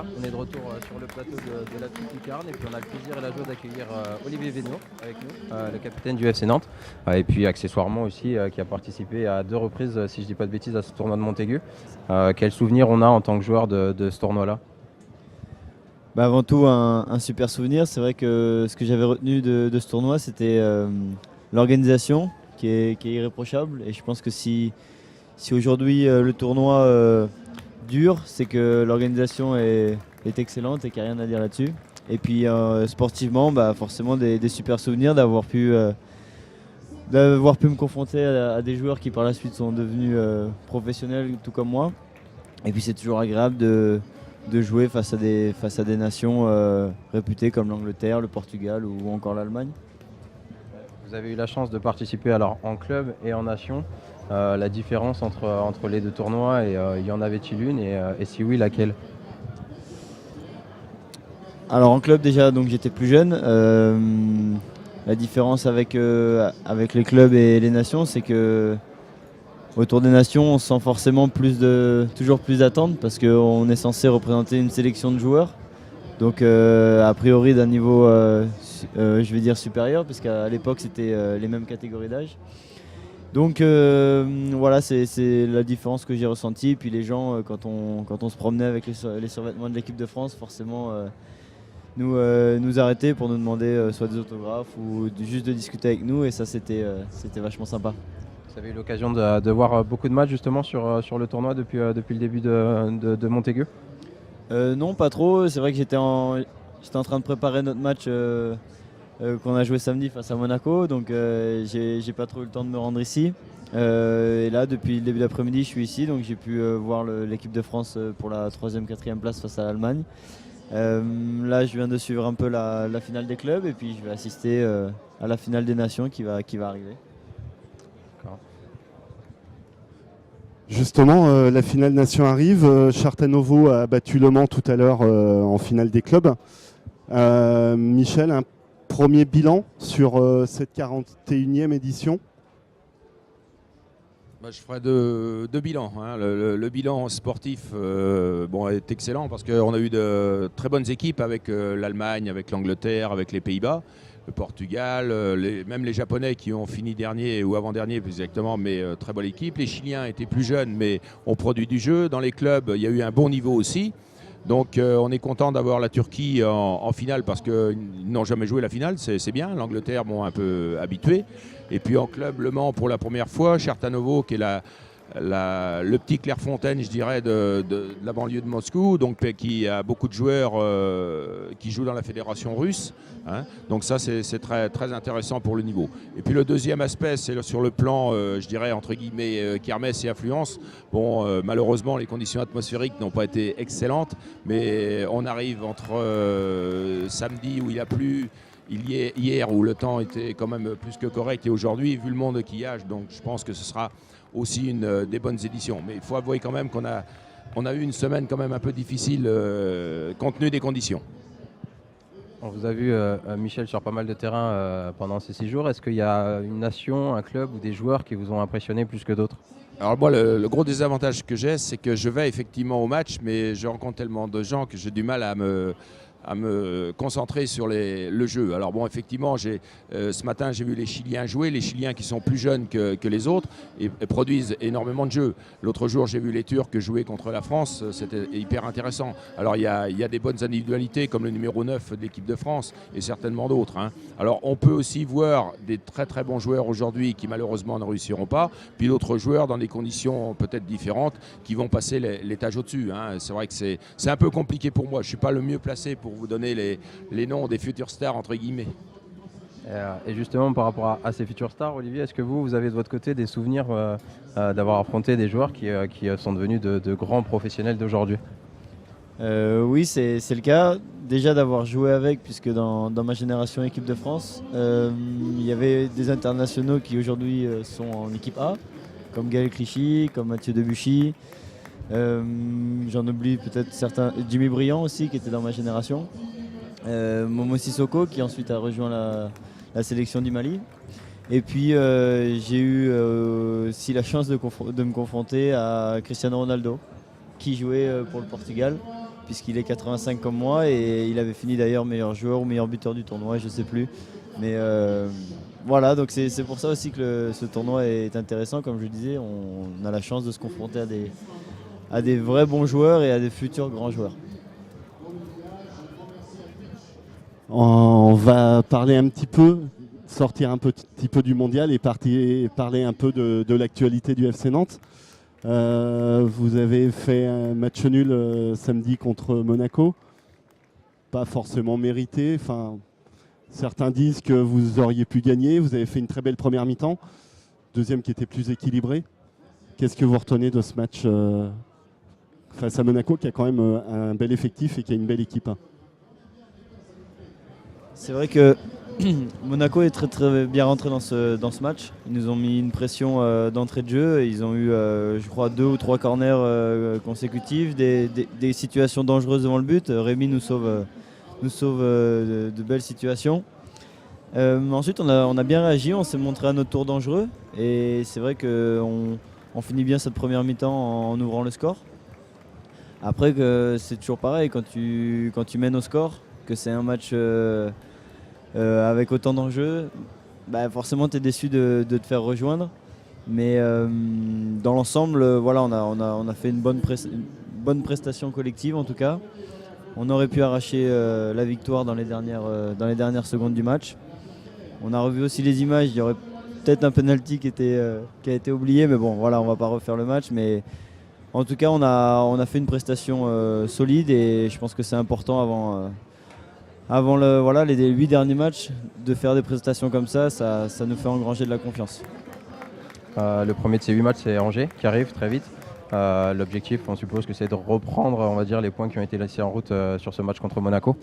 Voilà, on est de retour sur le plateau de la petite lucarne et puis on a le plaisir et la joie d'accueillir Olivier Vénaud avec nous, le capitaine du FC Nantes, et puis accessoirement aussi qui a participé à 2 reprises, si je dis pas de bêtises, à ce tournoi de Montaigu. Quel souvenir on a en tant que joueur de ce tournoi-là? Bah avant tout, un super souvenir. C'est vrai que ce que j'avais retenu de ce tournoi, c'était l'organisation qui est irréprochable. Et je pense que si aujourd'hui le tournoi dure, c'est que l'organisation est excellente et qu'il n'y a rien à dire là-dessus. Et puis sportivement, bah, forcément des super souvenirs d'avoir pu me confronter à des joueurs qui par la suite sont devenus professionnels tout comme moi. Et puis c'est toujours agréable de jouer face à des nations réputées comme l'Angleterre, le Portugal ou encore l'Allemagne. Vous avez eu la chance de participer alors en club et en nation. La différence entre les 2 tournois, et y en avait-il une et si oui, laquelle? Alors en club déjà, donc j'étais plus jeune. La différence avec les clubs et les nations, c'est que autour des nations, on sent forcément toujours plus d'attentes parce qu'on est censé représenter une sélection de joueurs. Donc a priori d'un niveau, je vais dire supérieur, parce qu'à l'époque c'était les mêmes catégories d'âge. Donc voilà, c'est la différence que j'ai ressentie. Puis les gens, quand on se promenait avec les survêtements de l'équipe de France, forcément nous arrêtaient pour nous demander soit des autographes ou juste de discuter avec nous. Et ça, c'était vachement sympa. Vous avez eu l'occasion de voir beaucoup de matchs justement sur le tournoi depuis le début de Montaigu? Non, pas trop. C'est vrai que j'étais en train de préparer notre match qu'on a joué samedi face à Monaco. Donc j'ai pas trop eu le temps de me rendre ici. Et là, depuis le début d'après-midi, je suis ici. Donc j'ai pu voir l'équipe de France pour la 3e, 4e place face à l'Allemagne. Là, je viens de suivre un peu la finale des clubs. Et puis je vais assister à la finale des nations qui va arriver. Justement, la finale nation arrive. Chartanovo a battu Le Mans tout à l'heure en finale des clubs. Michel, un premier bilan sur cette 41e édition? Je ferai deux bilans. Hein. Le bilan sportif est excellent parce qu'on a eu de très bonnes équipes avec l'Allemagne, avec l'Angleterre, avec les Pays-Bas, le Portugal, même les Japonais qui ont fini dernier ou avant-dernier plus exactement, mais très bonne équipe. Les Chiliens étaient plus jeunes mais ont produit du jeu. Dans les clubs, il y a eu un bon niveau aussi. Donc on est content d'avoir la Turquie en finale parce qu'ils n'ont jamais joué la finale, c'est bien. L'Angleterre, un peu habitué. Et puis en club, Le Mans pour la première fois, Chartanovo qui est le petit Clairefontaine, je dirais, de la banlieue de Moscou, donc qui a beaucoup de joueurs qui jouent dans la fédération russe. Hein. Donc ça, c'est très, très intéressant pour le niveau. Et puis le deuxième aspect, c'est sur le plan, je dirais, entre guillemets, kermesse et affluence. Malheureusement, les conditions atmosphériques n'ont pas été excellentes, mais on arrive entre samedi où il a plu, hier où le temps était quand même plus que correct, et aujourd'hui, vu le monde qu'il y a, donc je pense que ce sera aussi une des bonnes éditions. Mais il faut avouer quand même qu'on a eu une semaine quand même un peu difficile compte tenu des conditions. On vous a vu, Michel, sur pas mal de terrains pendant ces 6 jours. Est-ce qu'il y a une nation, un club ou des joueurs qui vous ont impressionné plus que d'autres? Alors moi, le gros désavantage que j'ai, c'est que je vais effectivement au match, mais je rencontre tellement de gens que j'ai du mal à me concentrer sur le jeu. Alors bon, effectivement, ce matin, j'ai vu les Chiliens jouer, les Chiliens qui sont plus jeunes que les autres et produisent énormément de jeux. L'autre jour, j'ai vu les Turcs jouer contre la France, c'était hyper intéressant. Alors il y a des bonnes individualités comme le numéro 9 de l'équipe de France et certainement d'autres. Hein. Alors on peut aussi voir des très très bons joueurs aujourd'hui qui malheureusement ne réussiront pas, puis d'autres joueurs dans des conditions peut-être différentes qui vont passer l'étage au-dessus. Hein. C'est vrai que c'est un peu compliqué pour moi, je ne suis pas le mieux placé pour vous donner les noms des futurs stars entre guillemets. Et justement par rapport à ces futurs stars, Olivier, est-ce que vous avez de votre côté des souvenirs d'avoir affronté des joueurs qui sont devenus de grands professionnels d'aujourd'hui? Oui, c'est le cas. Déjà d'avoir joué avec, puisque dans ma génération équipe de France, il y avait des internationaux qui aujourd'hui sont en équipe A, comme Gaël Clichy, comme Mathieu Debuchy. J'en oublie peut-être certains. Jimmy Briand aussi, qui était dans ma génération. Momo Sissoko, qui ensuite a rejoint la sélection du Mali. Et puis j'ai eu aussi la chance de me confronter à Cristiano Ronaldo, qui jouait pour le Portugal puisqu'il est 85 comme moi et il avait fini d'ailleurs meilleur joueur ou meilleur buteur du tournoi, je ne sais plus. Mais voilà, donc c'est pour ça aussi que ce tournoi est intéressant. Comme je disais, on a la chance de se confronter à des vrais bons joueurs et à des futurs grands joueurs. On va parler un petit peu, sortir un petit peu du mondial et parler un peu de l'actualité du FC Nantes. Vous avez fait un match nul samedi contre Monaco, pas forcément mérité. Enfin, certains disent que vous auriez pu gagner. Vous avez fait une très belle première mi-temps, deuxième qui était plus équilibrée. Qu'est-ce que vous retenez de ce match face à Monaco, qui a quand même un bel effectif et qui a une belle équipe? C'est vrai que Monaco est très très bien rentré dans ce match. Ils nous ont mis une pression d'entrée de jeu. Ils ont eu, je crois, 2 ou 3 corners consécutifs, des situations dangereuses devant le but. Rémi nous sauve de belles situations. Ensuite, on a bien réagi, on s'est montré à notre tour dangereux. Et c'est vrai qu'on finit bien cette première mi-temps en ouvrant le score. Après, c'est toujours pareil, quand tu mènes au score, que c'est un match avec autant d'enjeux, bah forcément tu es déçu de te faire rejoindre. Mais dans l'ensemble, voilà, on a fait une bonne prestation collective en tout cas. On aurait pu arracher la victoire dans les dernières secondes du match. On a revu aussi les images, il y aurait peut-être un penalty qui a été oublié, mais bon voilà, on va pas refaire le match. Mais en tout cas, on a fait une prestation solide et je pense que c'est important avant les 8 derniers matchs de faire des prestations comme ça nous fait engranger de la confiance. Le premier de ces 8 matchs, c'est Angers qui arrive très vite. L'objectif, on suppose que c'est de reprendre, on va dire, les points qui ont été laissés en route sur ce match contre Monaco.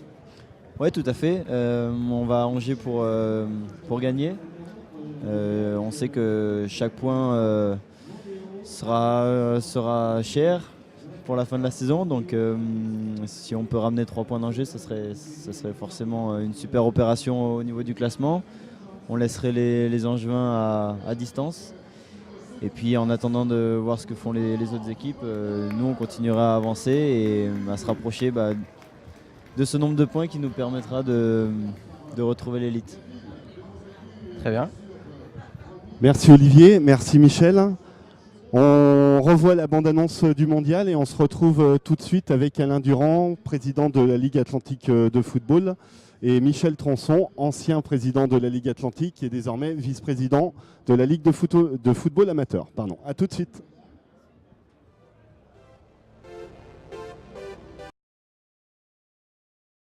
Oui, tout à fait. On va à Angers pour gagner. On sait que chaque point sera cher pour la fin de la saison, donc si on peut ramener 3 points d'Angers, ça serait forcément une super opération au niveau du classement. On laisserait les Angevins à distance. Et puis en attendant de voir ce que font les autres équipes, nous on continuera à avancer et à se rapprocher de ce nombre de points qui nous permettra de retrouver l'élite. Très bien. Merci Olivier, merci Michel. On revoit la bande-annonce du mondial et on se retrouve tout de suite avec Alain Durand, président de la Ligue Atlantique de football, et Michel Tronçon, ancien président de la Ligue Atlantique et désormais vice-président de la Ligue de football amateur. A tout de suite.